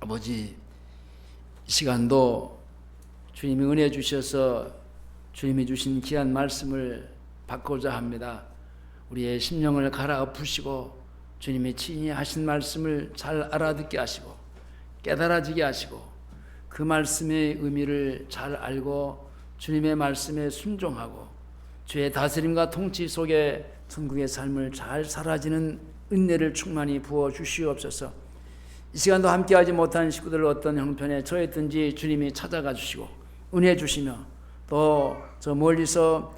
아버지, 이 시간도 주님이 은혜 주셔서 주님이 주신 귀한 말씀을 받고자 합니다. 우리의 심령을 갈아엎으시고 주님이 친히 하신 말씀을 잘 알아듣게 하시고 깨달아지게 하시고 그 말씀의 의미를 잘 알고 주님의 말씀에 순종하고 주의 다스림과 통치 속에 천국의 삶을 잘 살아지는 은혜를 충만히 부어 주시옵소서. 이 시간도 함께하지 못한 식구들 어떤 형편에 처했든지 주님이 찾아가 주시고 은혜 주시며 또 저 멀리서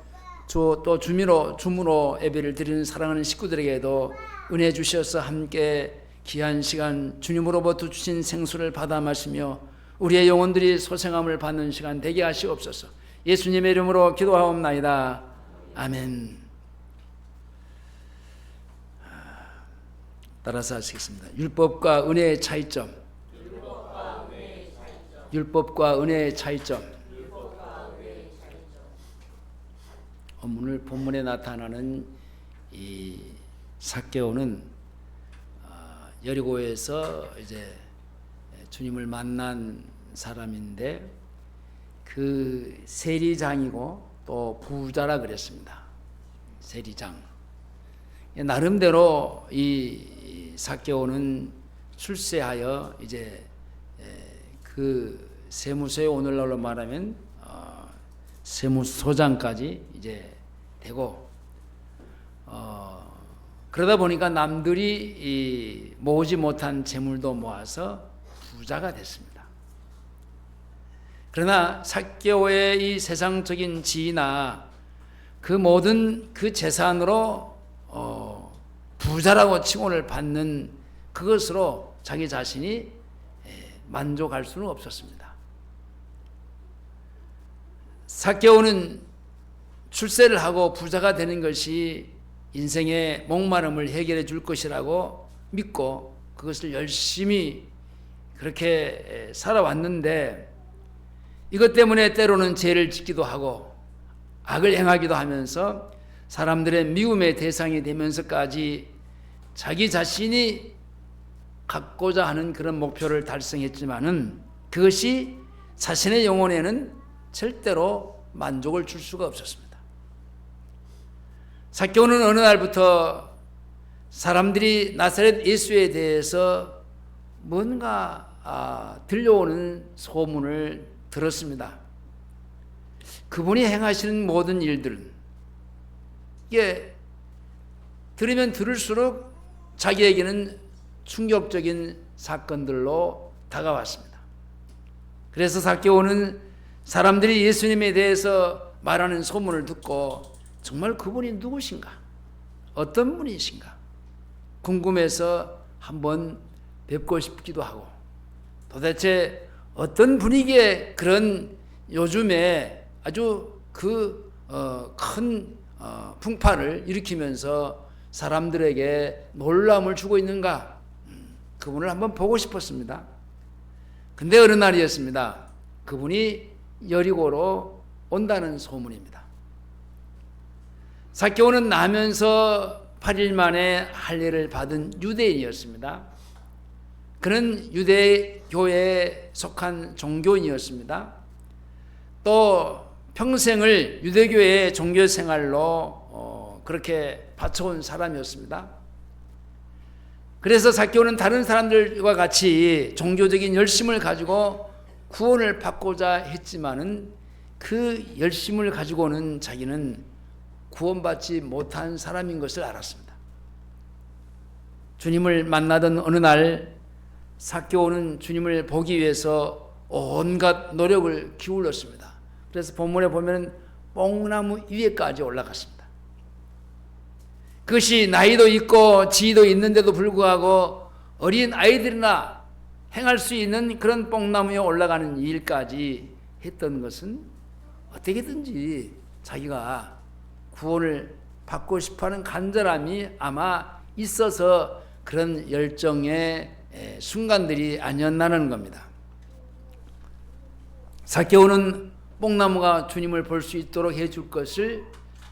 또 줌으로 예배를 드리는 사랑하는 식구들에게도 은혜 주셔서 함께 귀한 시간 주님으로부터 주신 생수를 받아 마시며 우리의 영혼들이 소생함을 받는 시간 되게 하시옵소서. 예수님의 이름으로 기도하옵나이다. 아멘. 따라서 하시겠습니다. 율법과 은혜의 차이점. 율법과 은혜의 차이점. 오늘 본문에 나타나는 이 삭개오는 여리고에서 이제 주님을 만난 사람인데 그 세리장이고 또 부자라 그랬습니다. 세리장. 나름대로 이 삭개오는 출세하여 이제 그 세무서에 오늘날로 말하면 세무소장까지 이제 되고 그러다 보니까 남들이 모으지 못한 재물도 모아서 부자가 됐습니다. 그러나 삭개오의 이 세상적인 지위나 그 모든 그 재산으로 부자라고 칭호를 받는 그것으로 자기 자신이 만족할 수는 없었습니다. 삭개오는 출세를 하고 부자가 되는 것이 인생의 목마름을 해결해 줄 것이라고 믿고 그것을 열심히 그렇게 살아왔는데 이것 때문에 때로는 죄를 짓기도 하고 악을 행하기도 하면서 사람들의 미움의 대상이 되면서까지 자기 자신이 갖고자 하는 그런 목표를 달성했지만은 그것이 자신의 영혼에는 절대로 만족을 줄 수가 없었습니다. 삭개오는 어느 날부터 사람들이 나사렛 예수에 대해서 뭔가 들려오는 소문을 들었습니다. 그분이 행하시는 모든 일들은 이게 들으면 들을수록 자기에게는 충격적인 사건들로 다가왔습니다. 그래서 삭개오는 사람들이 예수님에 대해서 말하는 소문을 듣고 정말 그분이 누구신가? 어떤 분이신가? 궁금해서 한번 뵙고 싶기도 하고 도대체 어떤 분위기의 그런 요즘에 아주 큰 풍파를 일으키면서 사람들에게 놀라움을 주고 있는가? 그분을 한번 보고 싶었습니다. 근데 어느 날이었습니다. 그분이 여리고로 온다는 소문입니다. 삭개오는 나면서 8일 만에 할례를 받은 유대인이었습니다. 그는 유대교회에 속한 종교인이었습니다. 또 평생을 유대교회의 종교생활로 그렇게 바쳐온 사람이었습니다. 그래서 삭개오는 다른 사람들과 같이 종교적인 열심을 가지고 구원을 받고자 했지만은 그 열심을 가지고는 자기는 구원받지 못한 사람인 것을 알았습니다. 주님을 만나던 어느 날 삭개오는 주님을 보기 위해서 온갖 노력을 기울였습니다. 그래서 본문에 보면 뽕나무 위에까지 올라갔습니다. 그것이 나이도 있고 지위도 있는데도 불구하고 어린 아이들이나 행할 수 있는 그런 뽕나무에 올라가는 일까지 했던 것은 어떻게든지 자기가 구원을 받고 싶어하는 간절함이 아마 있어서 그런 열정의 순간들이 아니었나는 겁니다. 삭개오는 뽕나무가 주님을 볼 수 있도록 해줄 것을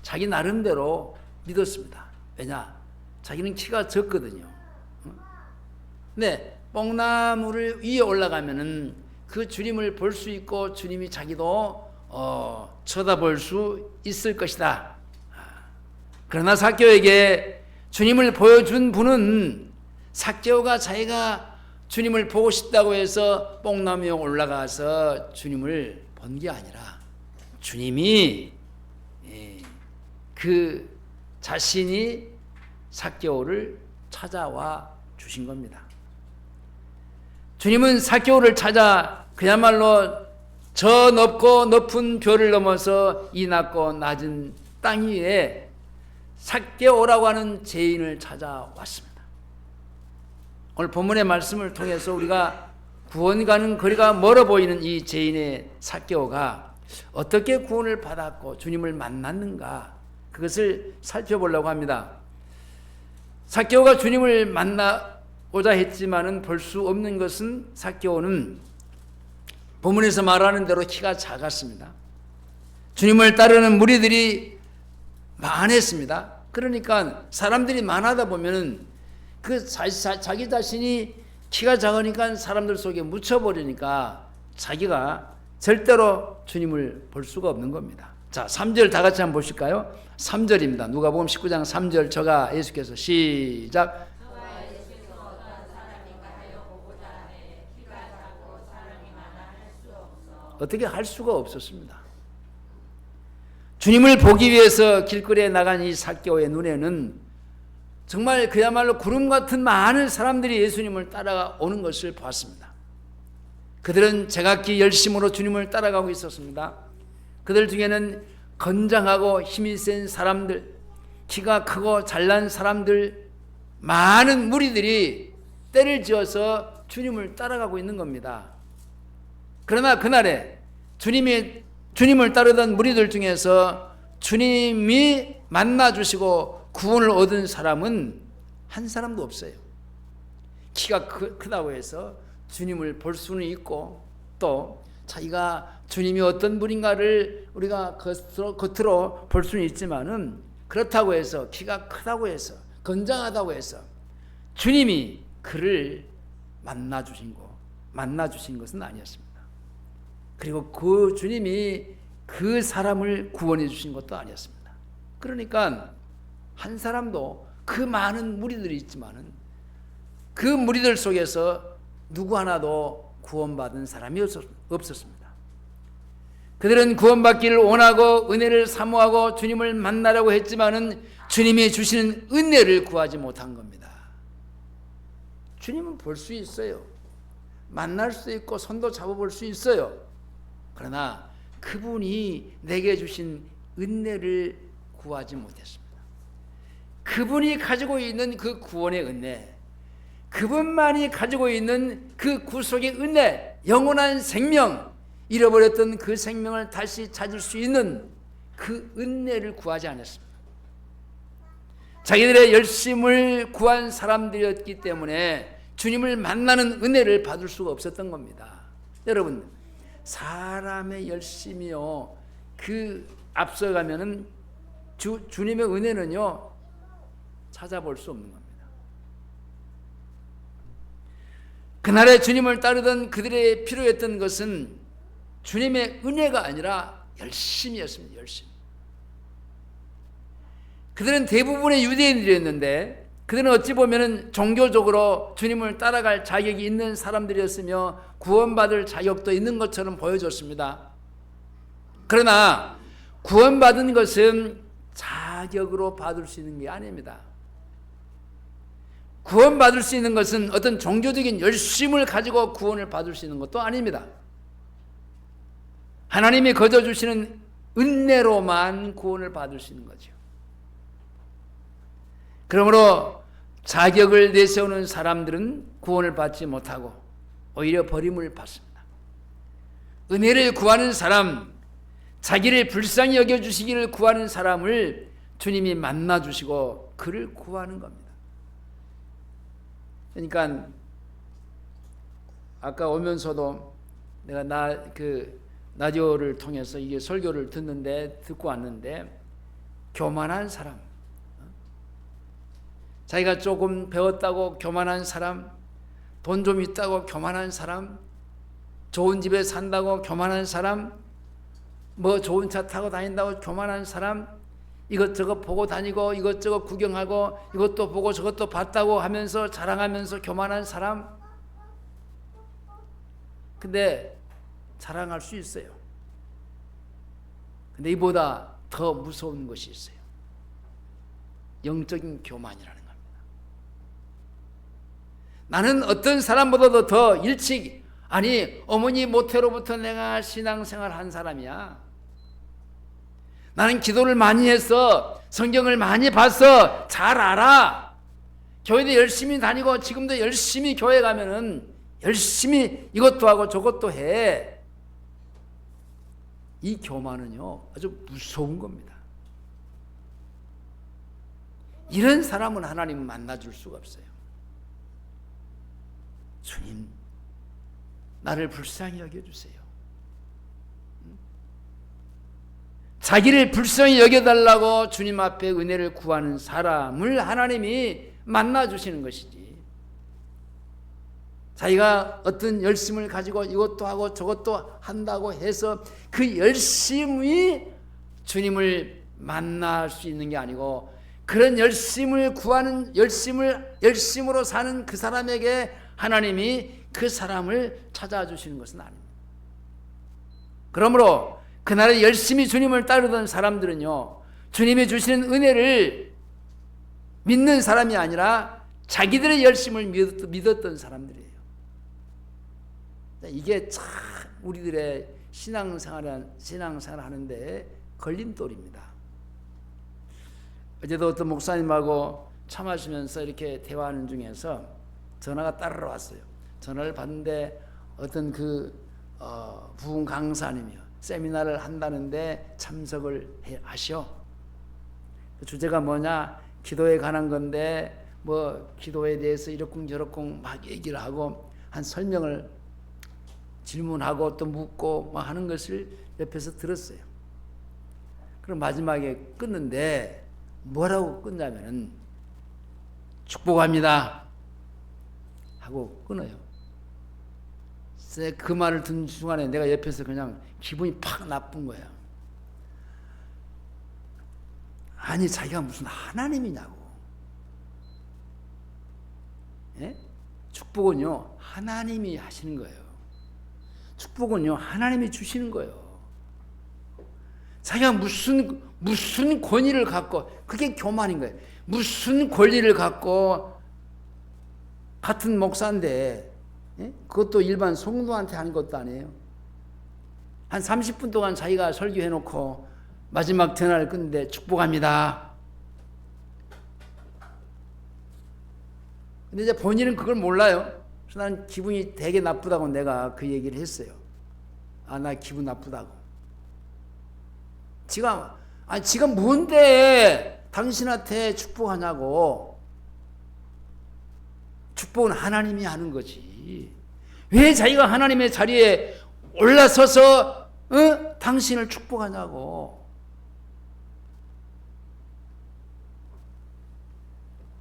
자기 나름대로 믿었습니다. 왜냐? 자기는 키가 적거든요. 네, 뽕나무를 위에 올라가면은 그 주님을 볼 수 있고 주님이 자기도 쳐다볼 수 있을 것이다. 그러나 삭개오에게 주님을 보여준 분은 삭개오가 자기가 주님을 보고 싶다고 해서 뽕나무에 올라가서 주님을 본 게 아니라 주님이 그 자신이 삭개오를 찾아와 주신 겁니다. 주님은 삭개오를 찾아 그야말로 저 높고 높은 별을 넘어서 이 낮고 낮은 땅 위에 삭개오라고 하는 죄인을 찾아왔습니다. 오늘 본문의 말씀을 통해서 우리가 구원 가는 거리가 멀어 보이는 이 죄인의 삭개오가 어떻게 구원을 받았고 주님을 만났는가, 그것을 살펴보려고 합니다. 삭개오가 주님을 만나고자 했지만은 볼 수 없는 것은 삭개오는 본문에서 말하는 대로 키가 작았습니다. 주님을 따르는 무리들이 많았습니다. 그러니까 사람들이 많아다 보면은 자기 자신이 키가 작으니까 사람들 속에 묻혀버리니까 자기가 절대로 주님을 볼 수가 없는 겁니다. 자, 3절 다 같이 한번 보실까요? 3절입니다. 누가복음 19장 3절 저가 예수께서 시작. 어떻게 할 수가 없었습니다. 주님을 보기 위해서 길거리에 나간 이 삭개오의 눈에는 정말 그야말로 구름 같은 많은 사람들이 예수님을 따라오는 것을 보았습니다. 그들은 제각기 열심으로 주님을 따라가고 있었습니다. 그들 중에는 건장하고 힘이 센 사람들, 키가 크고 잘난 사람들, 많은 무리들이 때를 지어서 주님을 따라가고 있는 겁니다. 그러나 그날에 주님을 따르던 무리들 중에서 주님이 만나주시고 구원을 얻은 사람은 한 사람도 없어요. 키가 크다고 해서 주님을 볼 수는 있고 또 자기가 주님이 어떤 분인가를 우리가 겉으로 볼 수는 있지만은 그렇다고 해서 키가 크다고 해서 건장하다고 해서 주님이 그를 만나주신 것은 아니었습니다. 그리고 그 주님이 그 사람을 구원해 주신 것도 아니었습니다. 그러니까 한 사람도 그 많은 무리들이 있지만은 그 무리들 속에서 누구 하나도 구원받은 사람이 없었습니다. 그들은 구원받기를 원하고 은혜를 사모하고 주님을 만나려고 했지만은 주님이 주시는 은혜를 구하지 못한 겁니다. 주님은 볼 수 있어요. 만날 수 있고 손도 잡아볼 수 있어요. 그러나 그분이 내게 주신 은혜를 구하지 못했습니다. 그분이 가지고 있는 그 구원의 은혜, 그분만이 가지고 있는 그 구속의 은혜, 영원한 생명, 잃어버렸던 그 생명을 다시 찾을 수 있는 그 은혜를 구하지 않았습니다. 자기들의 열심을 구한 사람들이었기 때문에 주님을 만나는 은혜를 받을 수가 없었던 겁니다. 여러분, 사람의 열심이요, 그 앞서가면은 주님의 은혜는요 찾아볼 수 없는 겁니다. 그날에 주님을 따르던 그들의 필요했던 것은 주님의 은혜가 아니라 열심이었습니다. 열심. 그들은 대부분의 유대인들이었는데 그들은 어찌 보면 종교적으로 주님을 따라갈 자격이 있는 사람들이었으며 구원받을 자격도 있는 것처럼 보여줬습니다. 그러나 구원받은 것은 자격으로 받을 수 있는 게 아닙니다. 구원받을 수 있는 것은 어떤 종교적인 열심을 가지고 구원을 받을 수 있는 것도 아닙니다. 하나님이 거저 주시는 은혜로만 구원을 받을 수 있는 거죠. 그러므로 자격을 내세우는 사람들은 구원을 받지 못하고 오히려 버림을 받습니다. 은혜를 구하는 사람, 자기를 불쌍히 여겨주시기를 구하는 사람을 주님이 만나주시고 그를 구하는 겁니다. 그러니까 아까 오면서도 내가 라디오를 통해서 이게 설교를 듣고 왔는데 교만한 사람, 자기가 조금 배웠다고 교만한 사람, 돈 좀 있다고 교만한 사람, 좋은 집에 산다고 교만한 사람, 뭐 좋은 차 타고 다닌다고 교만한 사람, 이것저것 보고 다니고 이것저것 구경하고 이것도 보고 저것도 봤다고 하면서 자랑하면서 교만한 사람. 근데 자랑할 수 있어요. 근데 이보다 더 무서운 것이 있어요. 영적인 교만이라는 겁니다. 나는 어떤 사람보다도 더 일찍, 아니 어머니 모태로부터 내가 신앙생활 한 사람이야. 나는 기도를 많이 해서 성경을 많이 봐서 잘 알아. 교회도 열심히 다니고 지금도 열심히 교회 가면은 열심히 이것도 하고 저것도 해. 이 교만은요 아주 무서운 겁니다. 이런 사람은 하나님은 만나줄 수가 없어요. 주님, 나를 불쌍히 여겨주세요. 자기를 불쌍히 여겨달라고 주님 앞에 은혜를 구하는 사람을 하나님이 만나주시는 것이지, 자기가 어떤 열심을 가지고 이것도 하고 저것도 한다고 해서 그 열심이 주님을 만날 수 있는 게 아니고, 그런 열심을 구하는, 열심으로 사는 그 사람에게 하나님이 그 사람을 찾아주시는 것은 아닙니다. 그러므로 그날에 열심히 주님을 따르던 사람들은요, 주님이 주시는 은혜를 믿는 사람이 아니라 자기들의 열심을 믿었던 사람들이에요. 이게 참 우리들의 신앙생활 하는데 걸림돌입니다. 어제도 어떤 목사님하고 차 마시면서 이렇게 대화하는 중에서 전화가 따르러 왔어요. 전화를 받는데 어떤 부흥 강사님이요, 세미나를 한다는데 참석을 하셔. 그 주제가 뭐냐, 기도에 관한 건데 뭐 기도에 대해서 이렇쿵 저렇쿵 막 얘기를 하고 한 설명을 질문하고 또 묻고 막 하는 것을 옆에서 들었어요. 그럼 마지막에 끊는데 뭐라고 끊냐면은 축복합니다 하고 끊어요. 그 말을 듣는 순간에 내가 옆에서 그냥 기분이 팍 나쁜 거야. 아니 자기가 무슨 하나님이냐고. 예? 축복은요 하나님이 하시는 거예요. 축복은요 하나님이 주시는 거예요. 자기가 무슨 권위를 갖고, 그게 교만인 거예요. 무슨 권리를 갖고 같은 목사인데, 예? 그것도 일반 성도한테 하는 것도 아니에요. 한 30분 동안 자기가 설교해놓고 마지막 전화를 끊는데 축복합니다. 근데 이제 본인은 그걸 몰라요. 그래서 난 기분이 되게 나쁘다고 내가 그 얘기를 했어요. 아, 나 기분 나쁘다고. 지가 뭔데 당신한테 축복하냐고. 축복은 하나님이 하는 거지. 왜 자기가 하나님의 자리에 올라서서 당신을 축복하냐고.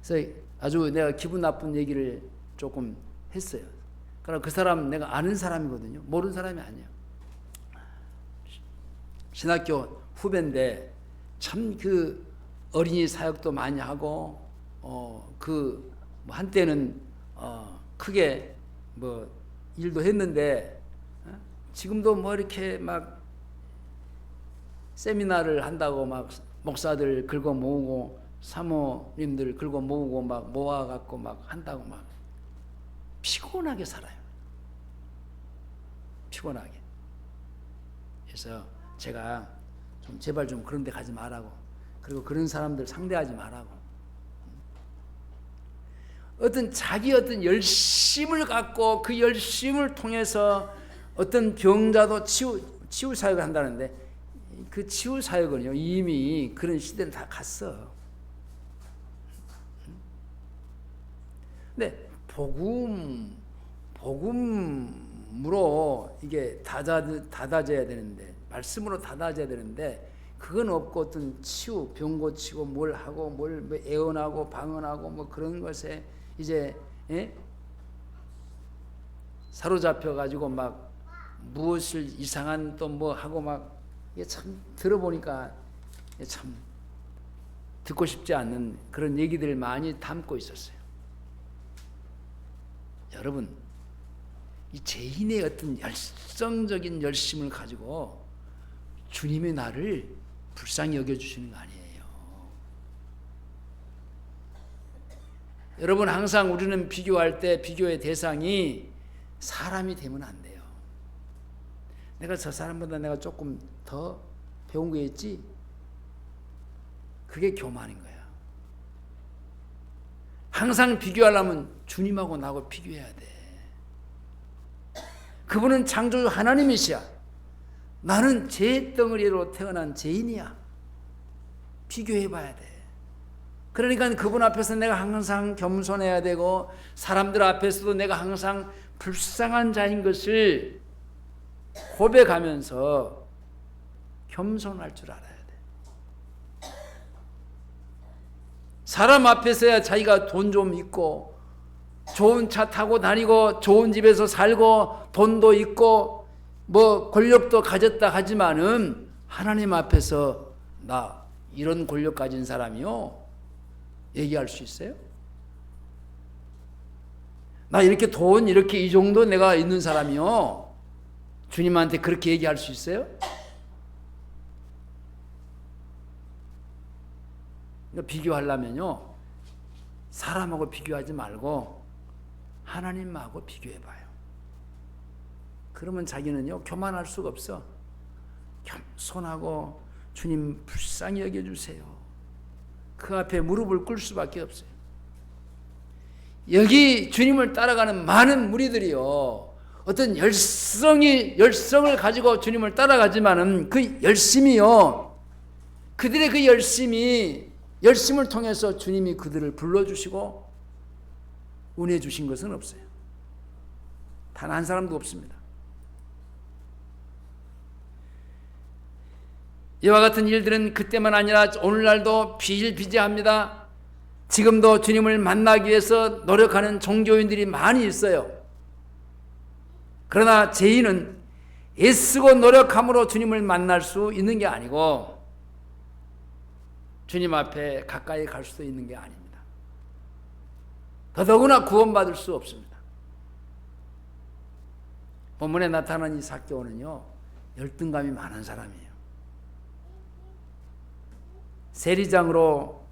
그래서 아주 내가 기분 나쁜 얘기를 조금 했어요. 그러나 그 사람 내가 아는 사람이거든요. 모르는 사람이 아니에요. 신학교 후배인데 참 그 어린이 사역도 많이 하고 한때는 크게 뭐 일도 했는데 지금도 뭐 이렇게 막 세미나를 한다고 막 목사들 긁어 모으고 사모님들 긁어 모으고 막 모아갖고 막 한다고 막 피곤하게 살아요. 피곤하게. 그래서 제가 좀 제발 좀 그런 데 가지 말라고, 그리고 그런 사람들 상대하지 말라고. 자기 어떤 열심을 갖고 그 열심을 통해서 어떤 병자도 치유 사역을 한다는데, 그 치유 사역은요 이미 그런 시대는 다 갔어. 근데 복음으로 이게 닫아져야 되는데, 말씀으로 닫아져야 되는데, 그건 없고 어떤 치유, 병 고치고 뭘 하고 뭘 애원하고 방언하고 뭐 그런 것에 이제 사로잡혀 가지고 막 무엇을 이상한 또 뭐 하고 막 이게 참 들어보니까 참 듣고 싶지 않는 그런 얘기들을 많이 담고 있었어요. 여러분, 이 죄인의 어떤 열성적인 열심을 가지고 주님의 나를 불쌍히 여겨주시는 거 아니에요. 여러분, 항상 우리는 비교할 때 비교의 대상이 사람이 되면 안 돼요. 내가 저 사람보다 내가 조금 더 배운 게 있지? 그게 교만인 거야. 항상 비교하려면 주님하고 나하고 비교해야 돼. 그분은 창조주 하나님이시야. 나는 죄 덩어리로 태어난 죄인이야. 비교해봐야 돼. 그러니까 그분 앞에서 내가 항상 겸손해야 되고 사람들 앞에서도 내가 항상 불쌍한 자인 것을 고백하면서 겸손할 줄 알아야 돼. 사람 앞에서야 자기가 돈 좀 있고 좋은 차 타고 다니고 좋은 집에서 살고 돈도 있고 뭐 권력도 가졌다 하지만은 하나님 앞에서 나 이런 권력 가진 사람이요 얘기할 수 있어요? 나 이렇게 돈 이렇게 이 정도 내가 있는 사람이요 주님한테 그렇게 얘기할 수 있어요? 비교하려면요 사람하고 비교하지 말고 하나님하고 비교해봐요. 그러면 자기는요 교만할 수가 없어. 겸손하고 주님 불쌍히 여겨주세요. 그 앞에 무릎을 꿇을 수밖에 없어요. 여기 주님을 따라가는 많은 무리들이요 어떤 열성을 가지고 주님을 따라가지만은 그 열심이요 그들의 그 열심을 통해서 주님이 그들을 불러주시고 은혜 주신 것은 없어요. 단 한 사람도 없습니다. 이와 같은 일들은 그때만 아니라 오늘날도 비일비재합니다. 지금도 주님을 만나기 위해서 노력하는 종교인들이 많이 있어요. 그러나 죄인은 애쓰고 노력함으로 주님을 만날 수 있는 게 아니고 주님 앞에 가까이 갈 수도 있는 게 아닙니다. 더더구나 구원받을 수 없습니다. 본문에 나타난 이 삭개오는요 열등감이 많은 사람이에요. 세리장으로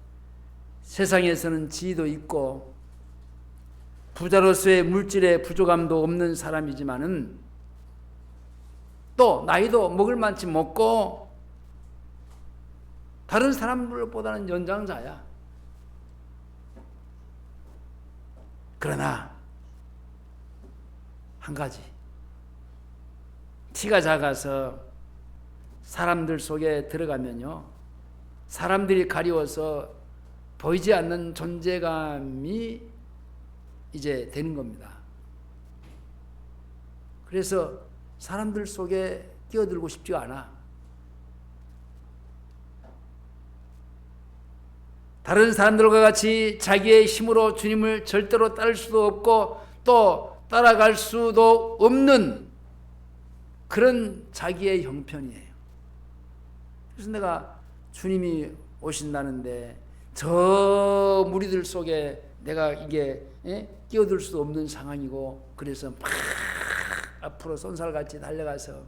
세상에서는 지위도 있고 부자로서의 물질의 부족함도 없는 사람이지만은 또 나이도 먹을 만치 먹고 다른 사람들보다는 연장자야. 그러나 한 가지 티가 작아서 사람들 속에 들어가면요 사람들이 가리워서 보이지 않는 존재감이 이제 되는 겁니다. 그래서 사람들 속에 끼어들고 싶지가 않아. 다른 사람들과 같이 자기의 힘으로 주님을 절대로 따를 수도 없고 또 따라갈 수도 없는 그런 자기의 형편이에요. 그래서 내가 주님이 오신다는데 저 무리들 속에 내가 이게 끼어들 수도 없는 상황이고 그래서 막 앞으로 쏜살같이 달려가서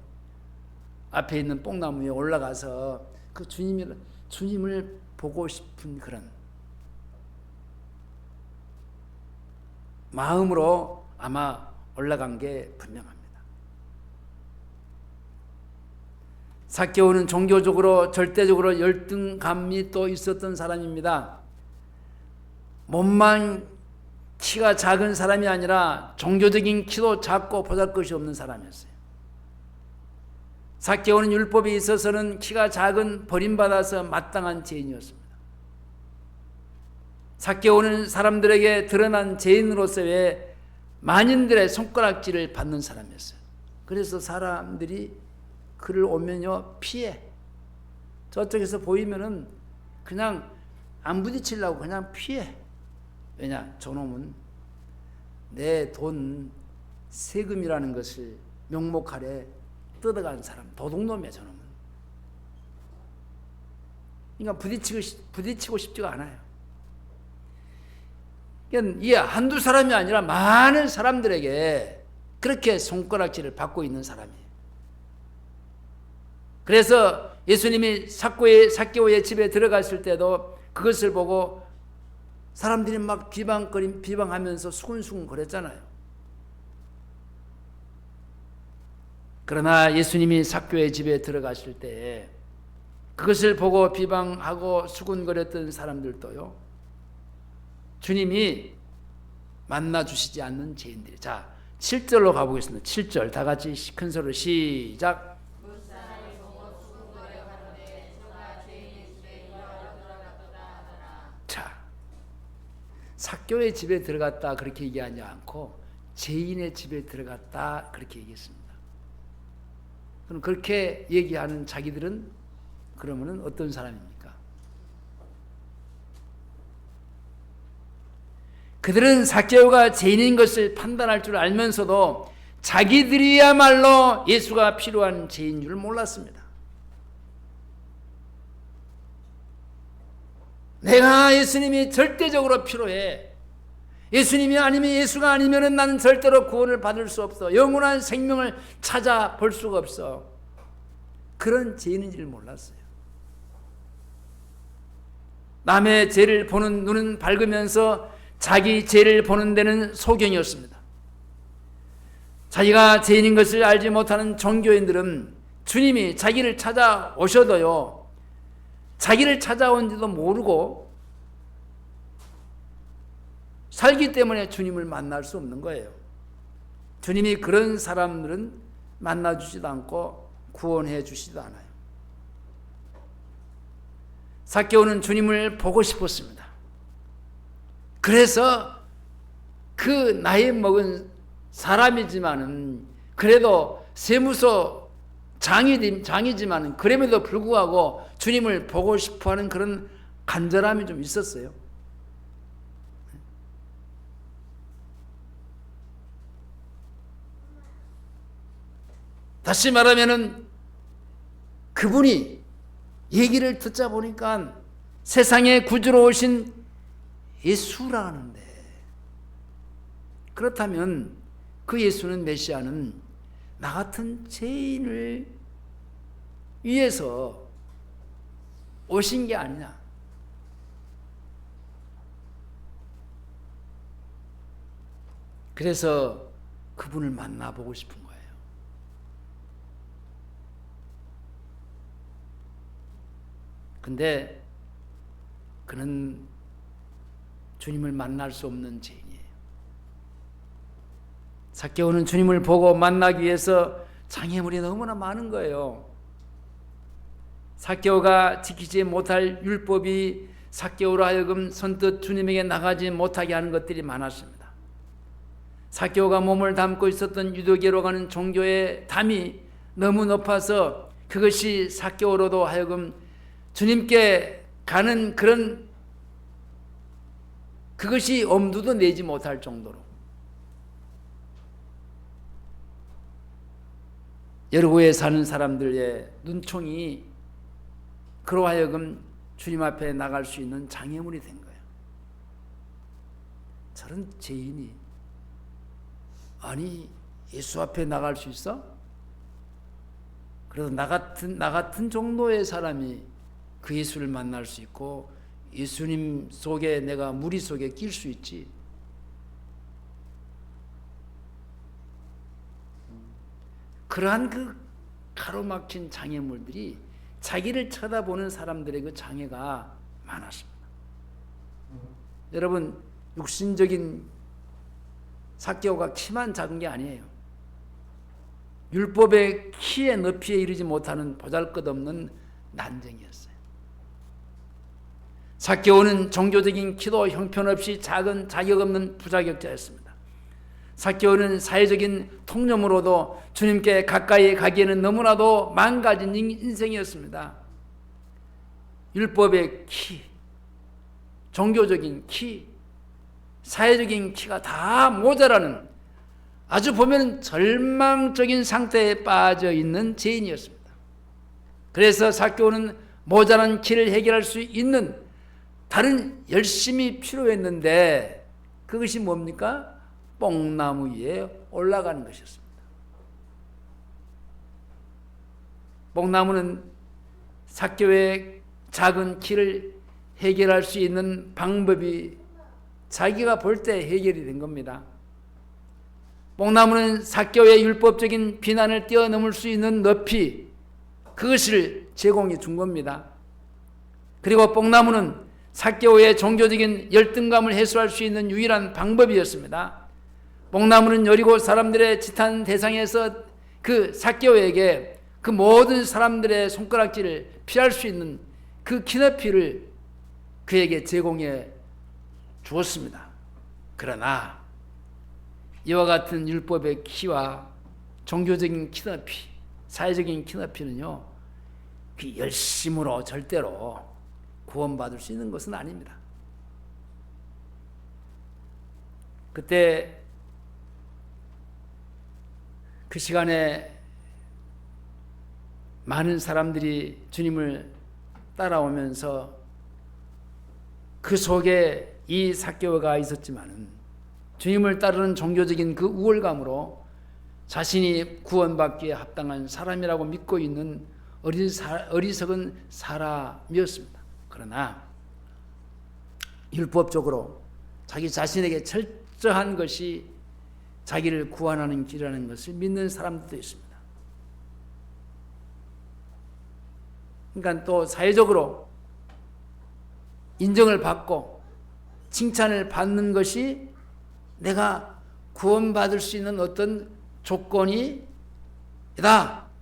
앞에 있는 뽕나무 위에 올라가서 그 주님을 보고 싶은 그런 마음으로 아마 올라간 게 분명합니다. 삭개오는 종교적으로 절대적으로 열등감이 또 있었던 사람입니다. 몸만 키가 작은 사람이 아니라 종교적인 키도 작고 보잘것이 없는 사람이었어요. 삭개오는 율법에 있어서는 키가 작은 버림받아서 마땅한 죄인이었습니다. 삭개오는 사람들에게 드러난 죄인으로서의 만인들의 손가락질을 받는 사람이었어요. 그래서 사람들이 그를 오면요 피해. 저쪽에서 보이면은 그냥 안 부딪히려고 그냥 피해. 왜냐? 저놈은 내 돈 세금이라는 것을 명목 아래 뜯어간 사람, 도둑놈이야 저놈은. 그러니까 부딪히고 싶지가 않아요. 그러니까 이 한두 사람이 아니라 많은 사람들에게 그렇게 손가락질을 받고 있는 사람이에요. 그래서 예수님이 삭개오의 집에 들어갔을 때도 그것을 보고 사람들이 막 비방하면서 수근수근 거렸잖아요. 그러나 예수님이 삭개오의 집에 들어가실 때 그것을 보고 비방하고 수군거렸던 사람들도요, 주님이 만나주시지 않는 죄인들이. 자, 7절로 가보겠습니다. 7절 다 같이 큰 소리로 시작. 자, 삭개오의 집에 들어갔다 그렇게 얘기하지 않고 죄인의 집에 들어갔다 그렇게 얘기했습니다. 그럼 그렇게 얘기하는 자기들은 그러면은 어떤 사람입니까? 그들은 삭개오가 죄인인 것을 판단할 줄 알면서도 자기들이야말로 예수가 필요한 죄인 줄 몰랐습니다. 내가 예수님이 절대적으로 필요해. 예수님이 아니면, 예수가 아니면 나는 절대로 구원을 받을 수 없어. 영원한 생명을 찾아볼 수가 없어. 그런 죄인인 줄 몰랐어요. 남의 죄를 보는 눈은 밝으면서 자기 죄를 보는 데는 소경이었습니다. 자기가 죄인인 것을 알지 못하는 종교인들은 주님이 자기를 찾아오셔도요, 자기를 찾아온지도 모르고 살기 때문에 주님을 만날 수 없는 거예요. 주님이 그런 사람들은 만나주지도 않고 구원해 주시지도 않아요. 삭개오는 주님을 보고 싶었습니다. 그래서 그 나이 먹은 사람이지만은 그래도 세무서 장이지만은 그럼에도 불구하고 주님을 보고 싶어하는 그런 간절함이 좀 있었어요. 다시 말하면은 그분이 얘기를 듣자 보니까 세상에 구주로 오신 예수라는데, 그렇다면 그 예수는, 메시아는 나 같은 죄인을 위해서 오신 게 아니냐. 그래서 그분을 만나보고 싶은 거예요. 근데 그는 주님을 만날 수 없는 죄인이에요. 삭개오는 주님을 보고 만나기 위해서 장애물이 너무나 많은 거예요. 삭개오가 지키지 못할 율법이 삭개오로 하여금 선뜻 주님에게 나가지 못하게 하는 것들이 많았습니다. 삭개오가 몸을 담고 있었던 유대교로 가는 종교의 담이 너무 높아서 그것이 삭개오로도 하여금 주님께 가는 그것이 엄두도 내지 못할 정도로, 여러고에 사는 사람들의 눈총이 그로 하여금 주님 앞에 나갈 수 있는 장애물이 된 거예요. 저런 죄인이 아니 예수 앞에 나갈 수 있어? 그래서 나 같은 정도의 사람이 그 예수를 만날 수 있고 예수님 속에 내가 무리 속에 낄 수 있지. 그러한 그 가로막힌 장애물들이 자기를 쳐다보는 사람들의 그 장애가 많았습니다. 여러분, 육신적인 삭개오가 키만 작은 게 아니에요. 율법의 키의 높이에 이르지 못하는 보잘것없는 난쟁이였어요. 삭개오는 종교적인 키도 형편없이 작은 자격 없는 부자격자였습니다. 삭개오는 사회적인 통념으로도 주님께 가까이 가기에는 너무나도 망가진 인생이었습니다. 율법의 키, 종교적인 키, 사회적인 키가 다 모자라는 아주 보면 절망적인 상태에 빠져 있는 죄인이었습니다. 그래서 삭개오는 모자란 길을 해결할 수 있는 다른 열심이 필요했는데 그것이 뭡니까? 뽕나무 위에 올라가는 것이었습니다. 뽕나무는 삭개오의 작은 길을 해결할 수 있는 방법이 자기가 볼 때 해결이 된 겁니다. 뽕나무는 삭개오의 율법적인 비난을 뛰어넘을 수 있는 높이, 그것을 제공해 준 겁니다. 그리고 뽕나무는 삭개오의 종교적인 열등감을 해소할 수 있는 유일한 방법이었습니다. 뽕나무는 여리고 사람들의 지탄 대상에서 그 삭개오에게 그 모든 사람들의 손가락질을 피할 수 있는 그 키높이를 그에게 제공해 주었습니다. 그러나 이와 같은 율법의 키와 종교적인 키높이, 사회적인 키높이는요, 그 열심으로 절대로 구원받을 수 있는 것은 아닙니다. 그때 그 시간에 많은 사람들이 주님을 따라오면서 그 속에 이 삭개오가 있었지만은 주님을 따르는 종교적인 그 우월감으로 자신이 구원받기에 합당한 사람이라고 믿고 있는 어리석은 사람이었습니다. 그러나 율법적으로 자기 자신에게 철저한 것이 자기를 구원하는 길이라는 것을 믿는 사람들도 있습니다. 그러니까 또 사회적으로 인정을 받고 칭찬을 받는 것이 내가 구원받을 수 있는 어떤 조건이다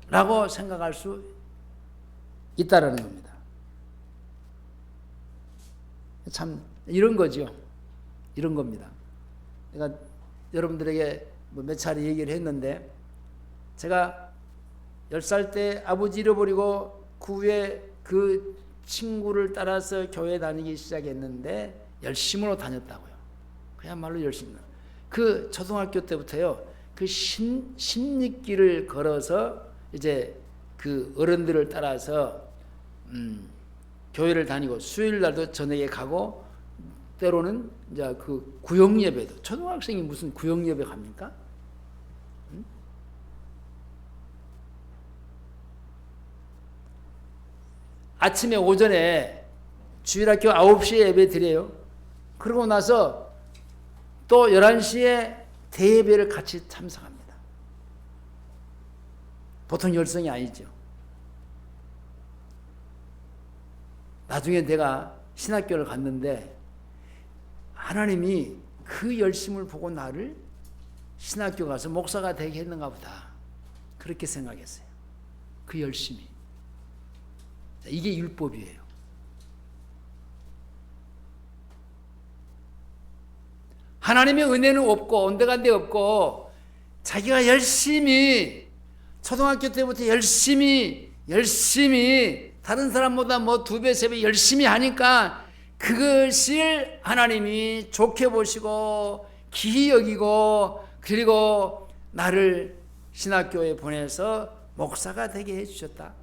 라고 생각할 수 있다라는 겁니다. 참 이런 거죠. 이런 겁니다. 내가 여러분들에게 몇 차례 얘기를 했는데, 제가 10살 때 아버지 잃어버리고 그 후에 그 친구를 따라서 교회 다니기 시작했는데 열심으로 다녔다고요. 그야말로 열심히. 그 초등학교 때부터요, 그 신립길을 걸어서 이제 그 어른들을 따라서 교회를 다니고 수요일 날도 저녁에 가고, 때로는 이제 그 구역 예배도, 초등학생이 무슨 구역 예배 갑니까? 아침에 오전에 주일학교 9시에 예배 드려요. 그러고 나서 또 11시에 대예배를 같이 참석합니다. 보통 열성이 아니죠. 나중에 내가 신학교를 갔는데 하나님이 그 열심을 보고 나를 신학교 가서 목사가 되게 했는가 보다, 그렇게 생각했어요. 그 열심이. 이게 율법이에요. 하나님의 은혜는 없고 온데간데 없고, 자기가 열심히 초등학교 때부터 열심히 다른 사람보다 뭐 2배, 3배 열심히 하니까 그것을 하나님이 좋게 보시고 기히 여기고, 그리고 나를 신학교에 보내서 목사가 되게 해주셨다.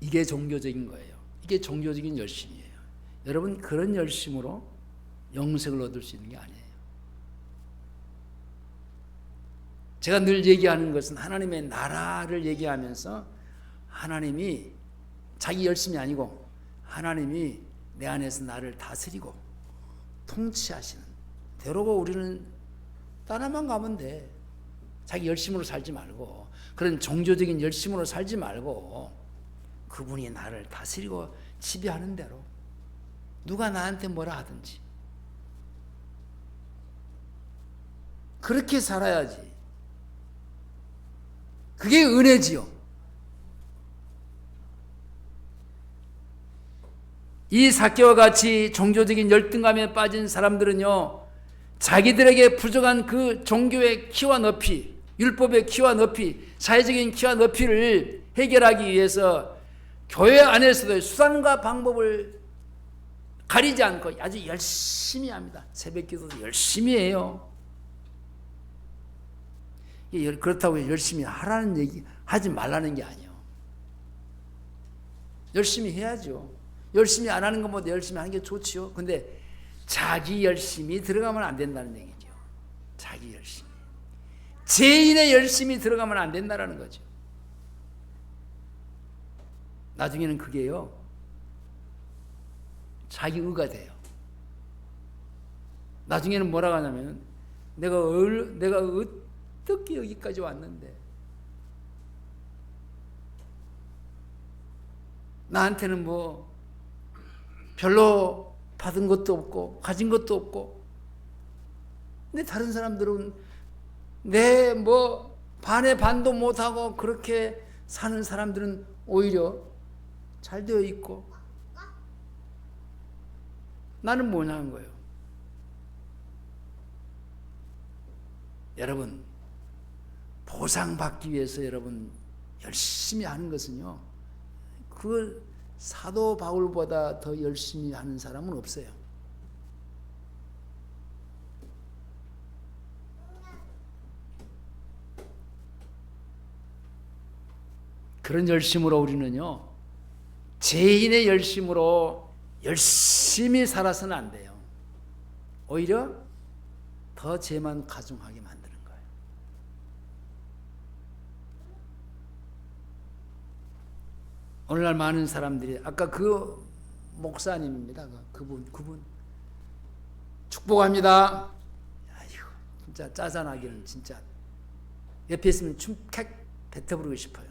이게 종교적인 거예요. 이게 종교적인 열심이에요. 여러분, 그런 열심으로 영생을 얻을 수 있는 게 아니에요. 제가 늘 얘기하는 것은 하나님의 나라를 얘기하면서 하나님이 자기 열심이 아니고 하나님이 내 안에서 나를 다스리고 통치하시는 대로고, 우리는 따라만 가면 돼. 자기 열심으로 살지 말고, 그런 종교적인 열심으로 살지 말고, 그분이 나를 다스리고 지배하는 대로 누가 나한테 뭐라 하든지 그렇게 살아야지. 그게 은혜지요. 이 삭개와 같이 종교적인 열등감에 빠진 사람들은요, 자기들에게 부족한 그 종교의 키와 높이, 율법의 키와 높이, 사회적인 키와 높이를 해결하기 위해서 교회 안에서도 수단과 방법을 가리지 않고 아주 열심히 합니다. 새벽 기도도 열심히 해요. 그렇다고 열심히 하라는 얘기 하지 말라는 게 아니에요. 열심히 해야죠. 열심히 안 하는 것보다 열심히 하는 게 좋지요. 근데 자기 열심히 들어가면 안 된다는 얘기죠. 자기 열심히. 죄인의 열심히 들어가면 안 된다는 거죠. 나중에는 그게요, 자기 의가 돼요. 나중에는 뭐라고 하냐면, 내가 어떻게 여기까지 왔는데 나한테는 뭐 별로 받은 것도 없고 가진 것도 없고, 근데 다른 사람들은 내 뭐 반의 반도 못하고 그렇게 사는 사람들은 오히려 잘 되어 있고, 나는 뭐냐는 거예요. 여러분, 보상받기 위해서 여러분 열심히 하는 것은요, 그걸 사도 바울보다 더 열심히 하는 사람은 없어요. 그런 열심으로 우리는요, 죄인의 열심으로 열심히 살아서는 안 돼요. 오히려 더 죄만 가중하게 만드는 거예요. 오늘날 많은 사람들이, 아까 그 목사님입니다. 그분 축복합니다. 아이고, 진짜 짜잔하기는 진짜 옆에 있으면 춤khách 뱉어부르고 싶어요.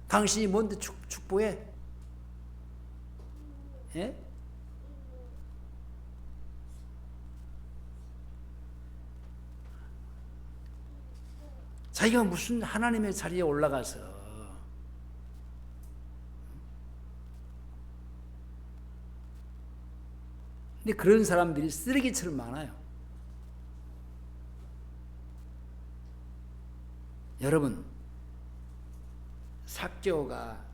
당신이 뭔데 축복해? 예? 자기가 무슨 하나님의 자리에 올라가서 근데 그런 사람들이 쓰레기처럼 많아요. 여러분, 삭개오가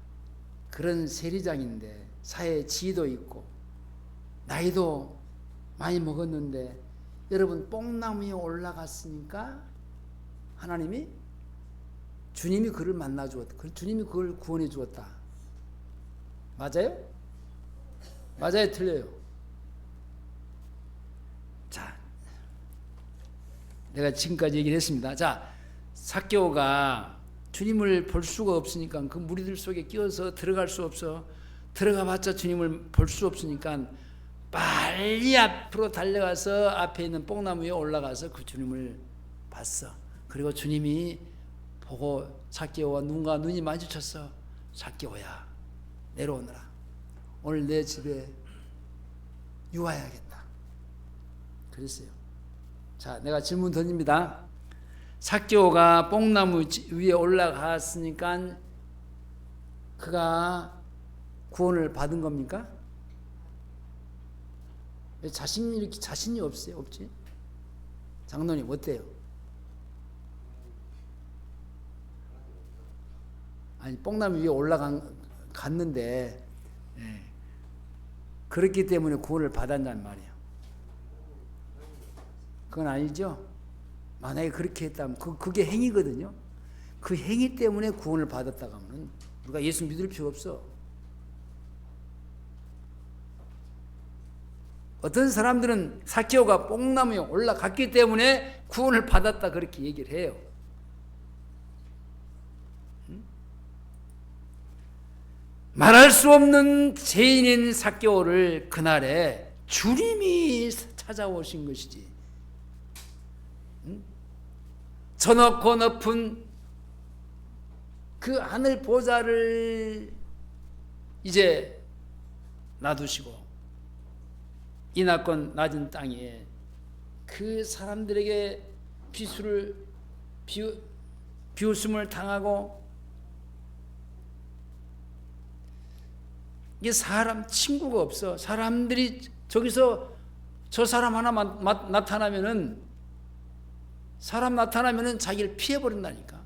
그런 세리장인데 사회에 지위도 있고 나이도 많이 먹었는데, 여러분 뽕나무 위에 올라갔으니까 하나님이, 주님이 그를 만나 주었다. 주님이 그걸 구원해 주었다. 맞아요? 맞아요? 틀려요? 자, 내가 지금까지 얘기를 했습니다. 자, 삭개오가 주님을 볼 수가 없으니까 그 무리들 속에 끼어서 들어갈 수 없어. 들어가봤자 주님을 볼 수 없으니까 빨리 앞으로 달려가서 앞에 있는 뽕나무 위에 올라가서 그 주님을 봤어. 그리고 주님이 보고 삭개오와 눈과 눈이 마주쳤어. 삭개오야, 내려오너라. 오늘 내 집에 유하여야겠다. 그랬어요. 자, 내가 질문 던집니다. 삭개오가 뽕나무 위에 올라갔으니까 그가 구원을 받은 겁니까? 왜 자신이 없어요? 없지? 장로님 어때요? 아니, 뽕나무 위에 올라갔는데, 예, 그렇기 때문에 구원을 받았단 말이에요. 그건 아니죠? 만약에 그렇게 했다면 그게 행위거든요. 그 행위 때문에 구원을 받았다고 하면 우리가 예수 믿을 필요 없어. 어떤 사람들은 삭개오가 뽕나무에 올라갔기 때문에 구원을 받았다 그렇게 얘기를 해요. 말할 수 없는 죄인인 삭개오를 그날에 주님이 찾아오신 것이지, 저 높고 높은 그 하늘 보좌를 이제 놔두시고 이 낮건 낮은 땅에 그 사람들에게 비웃음을 당하고, 이게 사람 친구가 없어. 사람들이 저기서 저 사람 하나 나타나면은, 사람 나타나면은 자기를 피해버린다니까.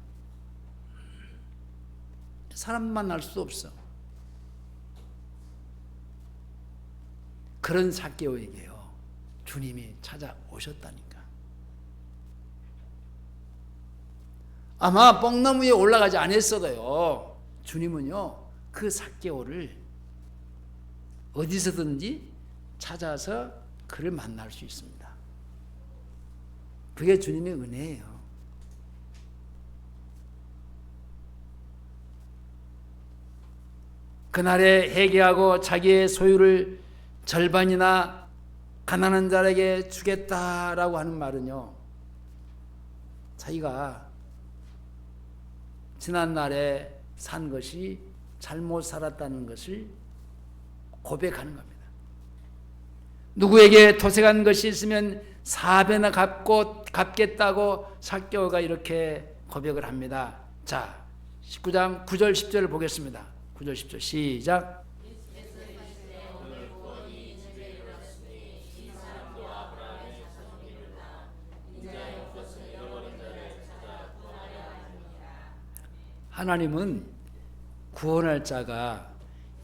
사람 만날 수 없어. 그런 삭개오에게요 주님이 찾아오셨다니까. 아마 뽕나무 위에 올라가지 않았어도요 주님은요 그 삭개오를 어디서든지 찾아서 그를 만날 수 있습니다. 그게 주님의 은혜예요. 그날에 회개하고 자기의 소유를 절반이나 가난한 자에게 주겠다라고 하는 말은요, 자기가 지난날에 산 것이 잘못 살았다는 것을 고백하는 겁니다. 누구에게 도색한 것이 있으면 4배나 갚겠다고 삭개오가 이렇게 고백을 합니다. 자, 19장 9절 10절을 보겠습니다. 9절 10절 시작. 하나님은 구원할 자가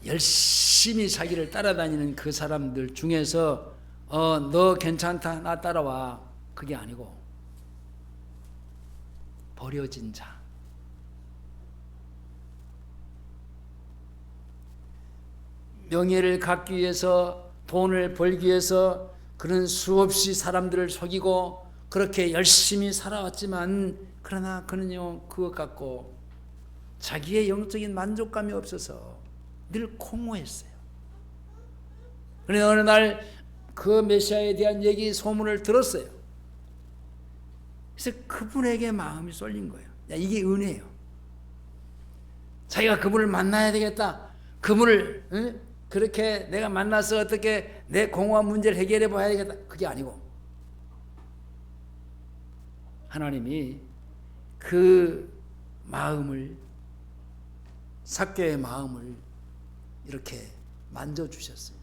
열심히 자기를 따라다니는 그 사람들 중에서 너 괜찮다 나 따라와 그게 아니고 버려진 자, 명예를 갖기 위해서 돈을 벌기 위해서 그런 수없이 사람들을 속이고 그렇게 열심히 살아왔지만 그러나 그는요 그것 갖고 자기의 영적인 만족감이 없어서 늘 공허했어요. 그런데 어느 날 그 메시아에 대한 얘기 소문을 들었어요. 그래서 그분에게 마음이 쏠린 거예요. 이게 은혜예요. 자기가 그분을 만나야 되겠다. 그분을 그렇게 내가 만나서 어떻게 내 공허한 문제를 해결해 봐야 되겠다. 그게 아니고 하나님이 그 마음을, 삭개오의 마음을 이렇게 만져주셨어요.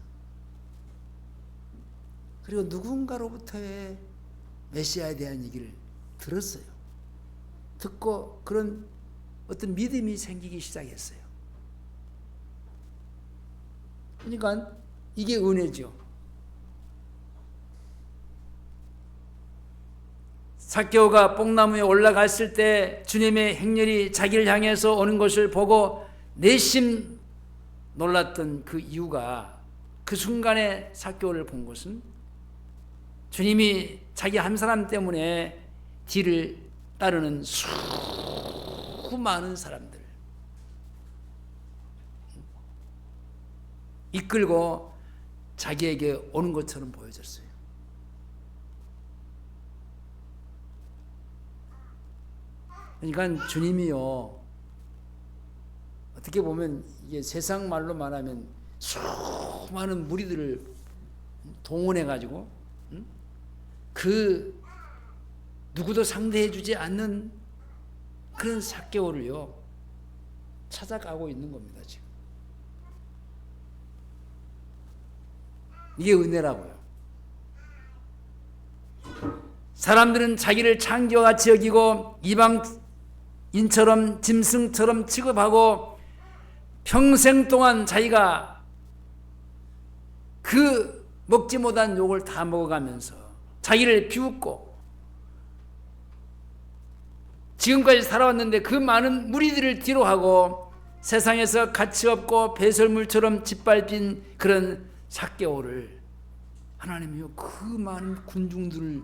그리고 누군가로부터의 메시아에 대한 얘기를 들었어요. 듣고 그런 어떤 믿음이 생기기 시작했어요. 그러니까 이게 은혜죠. 삭개오가 뽕나무에 올라갔을 때 주님의 행렬이 자기를 향해서 오는 것을 보고 내심 놀랐던 그 이유가, 그 순간에 삭개오를 본 것은 주님이 자기 한 사람 때문에 뒤를 따르는 수많은 사람들 이끌고 자기에게 오는 것처럼 보여졌어요. 그러니까 주님이요, 어떻게 보면 이게 세상 말로 말하면 수많은 무리들을 동원해 가지고 그 누구도 상대해 주지 않는 그런 삭개오를요 찾아가고 있는 겁니다. 지금 이게 은혜라고요. 사람들은 자기를 창기와같이 여기고 이방인처럼 짐승처럼 취급하고 평생 동안 자기가 그 먹지 못한 욕을 다 먹어가면서 자기를 비웃고 지금까지 살아왔는데 그 많은 무리들을 뒤로하고 세상에서 가치없고 배설물처럼 짓밟힌 그런 삭개오를 하나님이요 그 많은 군중들을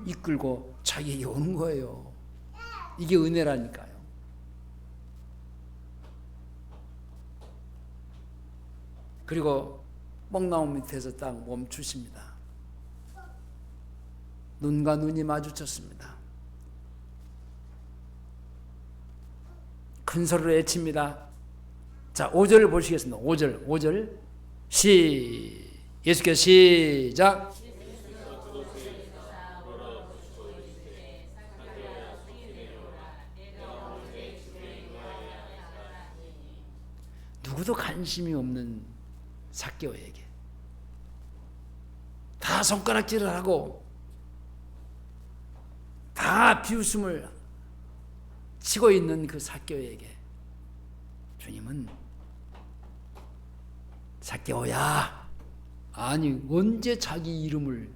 이끌고 자기에게 오는 거예요. 이게 은혜라니까요. 그리고 뽕나무 밑에서 딱 멈추십니다. 눈과 눈이 마주쳤습니다. 큰 소리로 외칩니다. 자, 5절을 보시겠습니다. 5절 예수께서 시작. 누구도 관심이 없는 삭개오에게 다 손가락질을 하고 다 비웃음을 치고 있는 그 삭개오에게 주님은 삭개오야, 아니, 언제 자기 이름을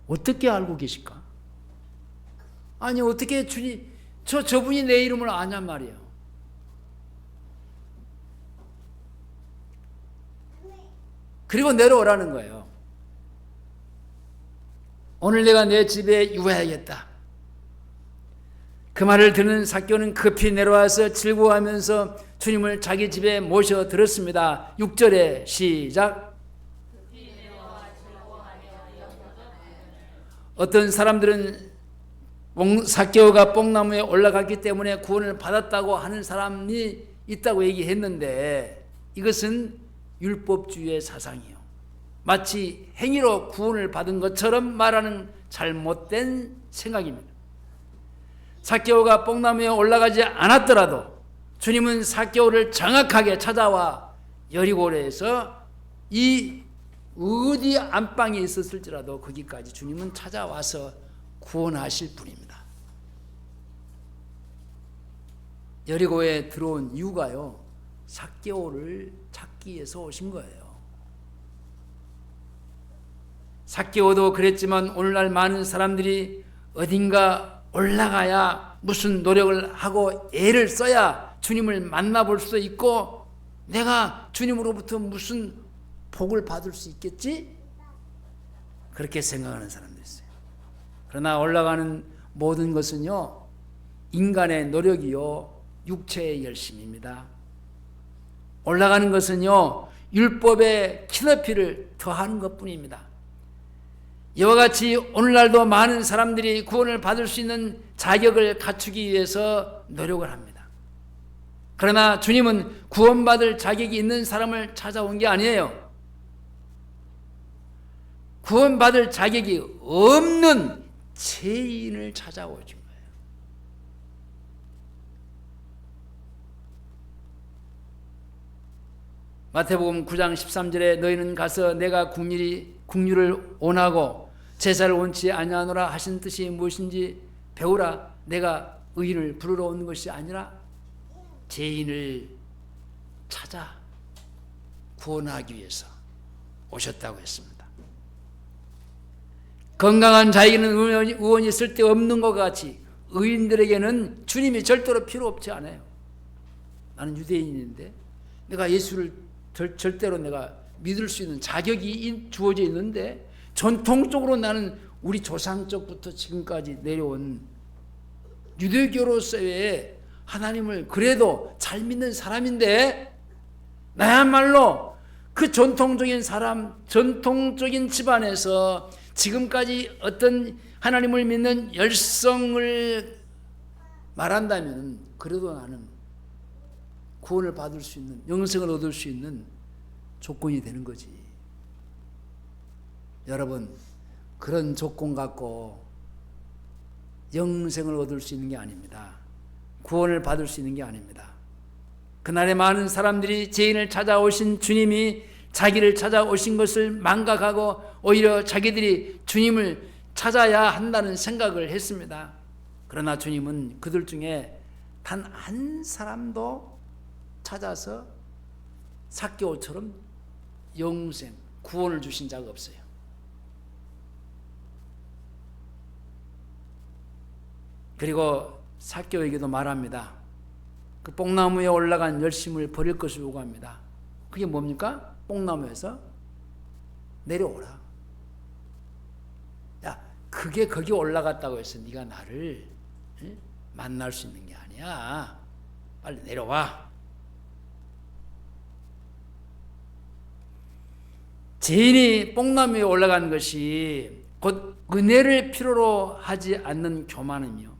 어떻게 알고 계실까? 아니, 어떻게 주님, 저분이 내 이름을 아냔 말이에요. 그리고 내려오라는 거예요. 오늘 내가 내 집에 유하야겠다. 그 말을 듣는 삭개오는 급히 내려와서 즐거워하면서 주님을 자기 집에 모셔 들었습니다. 6절에 시작. 어떤 사람들은 삭개오가 뽕나무에 올라갔기 때문에 구원을 받았다고 하는 사람이 있다고 얘기했는데, 이것은 율법주의의 사상이요, 마치 행위로 구원을 받은 것처럼 말하는 잘못된 생각입니다. 삭개오가 뽕나무에 올라가지 않았더라도 주님은 삭개오를 정확하게 찾아와 여리고에서 이 어디 안방에 있었을지라도 거기까지 주님은 찾아와서 구원하실 분입니다. 여리고에 들어온 이유가요, 삭개오를 찾기 위해서 오신 거예요. 삭개오도 그랬지만 오늘날 많은 사람들이 어딘가 올라가야 무슨 노력을 하고 애를 써야 주님을 만나볼 수 있고 내가 주님으로부터 무슨 복을 받을 수 있겠지? 그렇게 생각하는 사람들이 있어요. 그러나 올라가는 모든 것은요, 인간의 노력이요, 육체의 열심입니다. 올라가는 것은요, 율법의 키높이를 더하는 것뿐입니다. 이와 같이 오늘날도 많은 사람들이 구원을 받을 수 있는 자격을 갖추기 위해서 노력을 합니다. 그러나 주님은 구원받을 자격이 있는 사람을 찾아온 게 아니에요. 구원받을 자격이 없는 죄인을 찾아오신 거예요. 마태복음 9장 13절에 너희는 가서 내가 국률을 원하고 제사를 원치 아니하노라 하신 뜻이 무엇인지 배우라. 내가 의인을 부르러 온 것이 아니라 죄인을 찾아 구원하기 위해서 오셨다고 했습니다. 건강한 자에게는 의원이 쓸데없는 것 같이 의인들에게는 주님이 절대로 필요 없지 않아요. 나는 유대인인데 내가 예수를 절대로 내가 믿을 수 있는 자격이 주어져 있는데, 전통적으로 나는 우리 조상 쪽부터 지금까지 내려온 유대교로서의 하나님을 그래도 잘 믿는 사람인데, 나야말로 그 전통적인 집안에서 지금까지 어떤 하나님을 믿는 열성을 말한다면 그래도 나는 구원을 받을 수 있는, 영생을 얻을 수 있는 조건이 되는 거지. 여러분, 그런 조건 갖고 영생을 얻을 수 있는 게 아닙니다. 구원을 받을 수 있는 게 아닙니다. 그날에 많은 사람들이 죄인을 찾아오신 주님이 자기를 찾아오신 것을 망각하고 오히려 자기들이 주님을 찾아야 한다는 생각을 했습니다. 그러나 주님은 그들 중에 단 한 사람도 찾아서 삭개오처럼 영생, 구원을 주신 자가 없어요. 그리고 삭개오에게도 말합니다. 그 뽕나무에 올라간 열심을 버릴 것을 요구합니다. 그게 뭡니까? 뽕나무에서 내려오라. 야, 그게 거기 올라갔다고 해서 네가 나를 만날 수 있는 게 아니야. 빨리 내려와. 죄인이 뽕나무에 올라간 것이 곧 은혜를 필요로 하지 않는 교만이며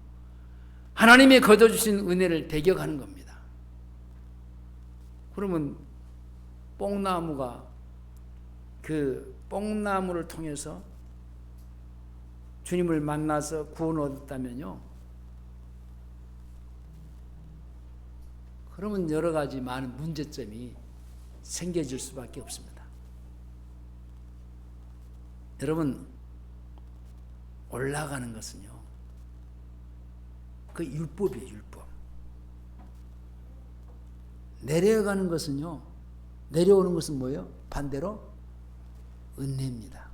하나님이 거둬주신 은혜를 배격하는 겁니다. 그러면 뽕나무가 그 뽕나무를 통해서 주님을 만나서 구원을 얻었다면요, 그러면 여러 가지 많은 문제점이 생겨질 수밖에 없습니다. 여러분, 올라가는 것은요, 그 율법이에요, 율법. 내려가는 것은요, 내려오는 것은 뭐예요? 반대로 은혜입니다.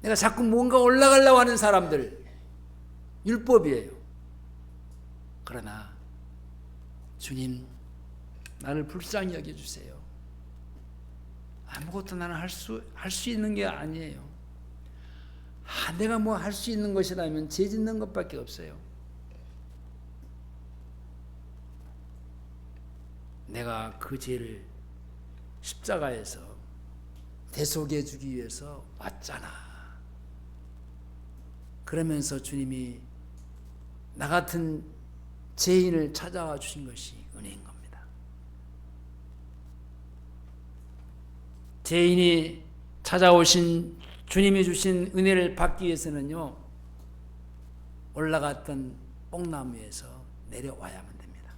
내가 자꾸 뭔가 올라가려고 하는 사람들, 율법이에요. 그러나 주님, 나를 불쌍히 여겨주세요. 아무것도 나는 할 수 있는 게 아니에요. 내가 뭐 할 수 있는 것이라면 죄 짓는 것밖에 없어요. 내가 그 죄를 십자가에서 대속해 주기 위해서 왔잖아. 그러면서 주님이 나 같은 죄인을 찾아와 주신 것이 은혜인 겁니다. 죄인이 찾아오신 주님이 주신 은혜를 받기 위해서는요, 올라갔던 뽕나무에서 내려와야만 됩니다.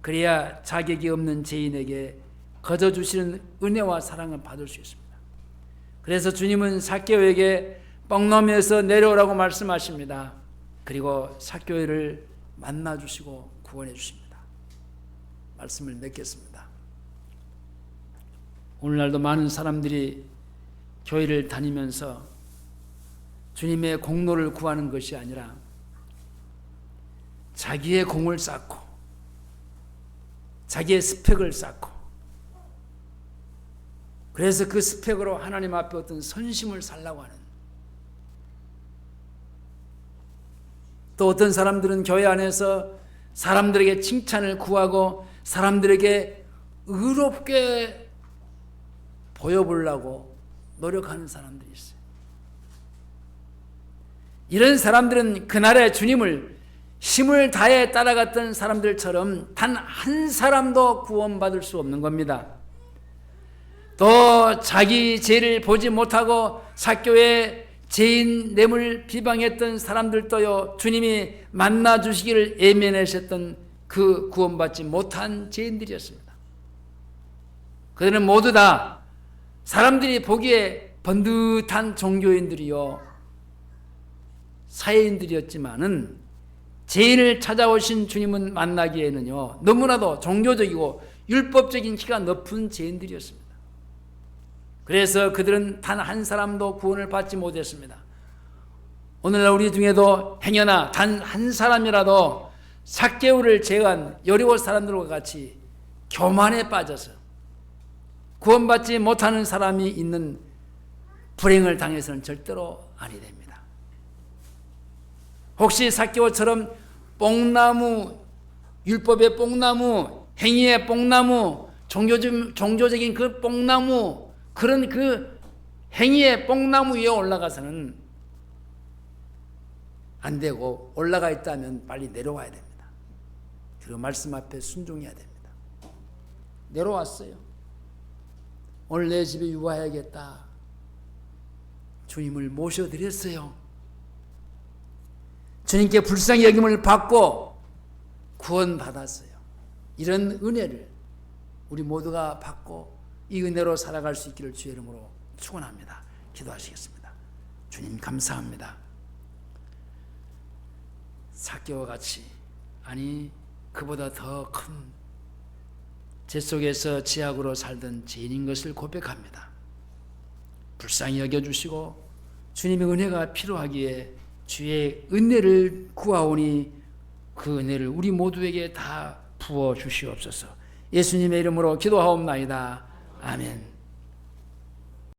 그래야 자격이 없는 죄인에게 거저 주시는 은혜와 사랑을 받을 수 있습니다. 그래서 주님은 삭개오에게 뽕나무에서 내려오라고 말씀하십니다. 그리고 삭개오를 만나 주시고 구원해 주십니다. 말씀을 맺겠습니다. 오늘날도 많은 사람들이 교회를 다니면서 주님의 공로를 구하는 것이 아니라 자기의 공을 쌓고 자기의 스펙을 쌓고, 그래서 그 스펙으로 하나님 앞에 어떤 선심을 살라고 하는, 또 어떤 사람들은 교회 안에서 사람들에게 칭찬을 구하고 사람들에게 의롭게 보여보려고 노력하는 사람들이 있어요. 이런 사람들은 그날의 주님을 힘을 다해 따라갔던 사람들처럼 단 한 사람도 구원받을 수 없는 겁니다. 또 자기 죄를 보지 못하고 삭개오의 죄인 됨을 비방했던 사람들도요, 주님이 만나 주시기를 애면하셨던 그 구원받지 못한 죄인들이었습니다. 그들은 모두 다 사람들이 보기에 번듯한 종교인들이요, 사회인들이었지만은 죄인을 찾아오신 주님은 만나기에는요, 너무나도 종교적이고 율법적인 키가 높은 죄인들이었습니다. 그래서 그들은 단 한 사람도 구원을 받지 못했습니다. 오늘날 우리 중에도 행여나 단 한 사람이라도 삭개오를 제외한 여리고 사람들과 같이 교만에 빠져서 구원받지 못하는 사람이 있는 불행을 당해서는 절대로 아니 됩니다. 혹시 삭개오처럼 뽕나무, 율법의 뽕나무, 행위의 뽕나무, 종교적인 그 뽕나무, 그런 그 행위의 뽕나무 위에 올라가서는 안 되고, 올라가 있다면 빨리 내려와야 됩니다. 그리고 말씀 앞에 순종해야 됩니다. 내려왔어요. 오늘 내 집에 유화해야겠다. 주님을 모셔드렸어요. 주님께 불쌍히 여김을 받고 구원받았어요. 이런 은혜를 우리 모두가 받고 이 은혜로 살아갈 수 있기를 주의 이름으로 축원합니다. 기도하시겠습니다. 주님 감사합니다. 삭개오와 같이, 아니 그보다 더 큰 죄 속에서 죄악으로 살던 죄인인 것을 고백합니다. 불쌍히 여겨주시고 주님의 은혜가 필요하기에 주의 은혜를 구하오니 그 은혜를 우리 모두에게 다 부어 주시옵소서. 예수님의 이름으로 기도하옵나이다. 아멘.